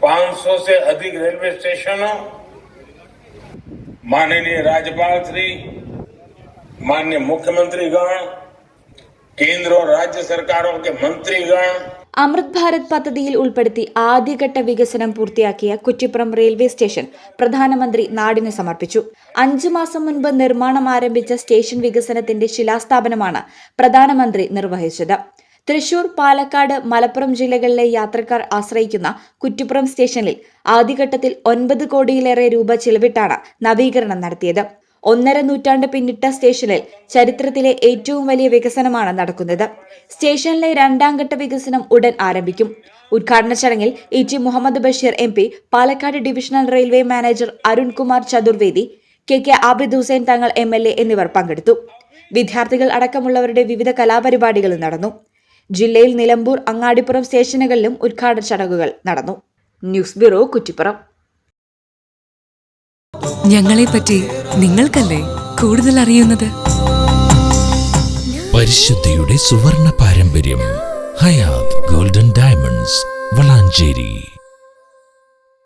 500 से अधिक रेलवे स्टेशनों, माननीय राज्यपाल श्री, माननीय मुख्यमंत्रीगण, केंद्र और राज्य सरकारों के मंत्रीगण അമൃത് ഭാരത് പദ്ധതിയിൽ ഉൾപ്പെടുത്തി ആദ്യഘട്ട വികസനം പൂർത്തിയാക്കിയ കുറ്റിപ്പുറം റെയിൽവേ സ്റ്റേഷൻ പ്രധാനമന്ത്രി നാടിന് സമർപ്പിച്ചു. 5 മാസം മുൻപ് നിർമ്മാണം ആരംഭിച്ച സ്റ്റേഷൻ വികസനത്തിന്റെ ശിലാസ്ഥാപനമാണ് പ്രധാനമന്ത്രി നിർവഹിച്ചത്. തൃശൂർ, പാലക്കാട്, മലപ്പുറം ജില്ലകളിലെ യാത്രക്കാർ ആശ്രയിക്കുന്ന കുറ്റിപ്പുറം സ്റ്റേഷനിൽ ആദ്യഘട്ടത്തിൽ 9 കോടിയിലേറെ രൂപ ചിലവിട്ടാണ് നവീകരണം നടത്തിയത്. 1.5 നൂറ്റാണ്ട് പിന്നിട്ട സ്റ്റേഷനിൽ ചരിത്രത്തിലെ ഏറ്റവും വലിയ വികസനമാണ് നടക്കുന്നത്. സ്റ്റേഷനിലെ 2ാം ഘട്ട വികസനം ഉടൻ ആരംഭിക്കും. ഉദ്ഘാടന ചടങ്ങിൽ E T. Muhammad Basheer MP, Palakkad divisional railway manager Arunkumar Chaturvedi, K Abid Hussain Thangal MLA എന്നിവർ പങ്കെടുത്തു. വിദ്യാർത്ഥികൾ അടക്കമുള്ളവരുടെ വിവിധ കലാപരിപാടികൾ നടന്നു. ജില്ലയിൽ നിലമ്പൂർ, അങ്ങാടിപ്പുറം സ്റ്റേഷനുകളിലും ഉദ്ഘാടന ചടങ്ങുകൾ നടന്നു. News bureau, Kuttippuram. ഞങ്ങളെപ്പറ്റി നിങ്ങൾക്കല്ലേ കൂടുതൽ അറിയുന്നത്? പരിശുദ്ധിയുടെ സുവർണ പാരമ്പര്യം. Hayath golden diamonds, Valanchery.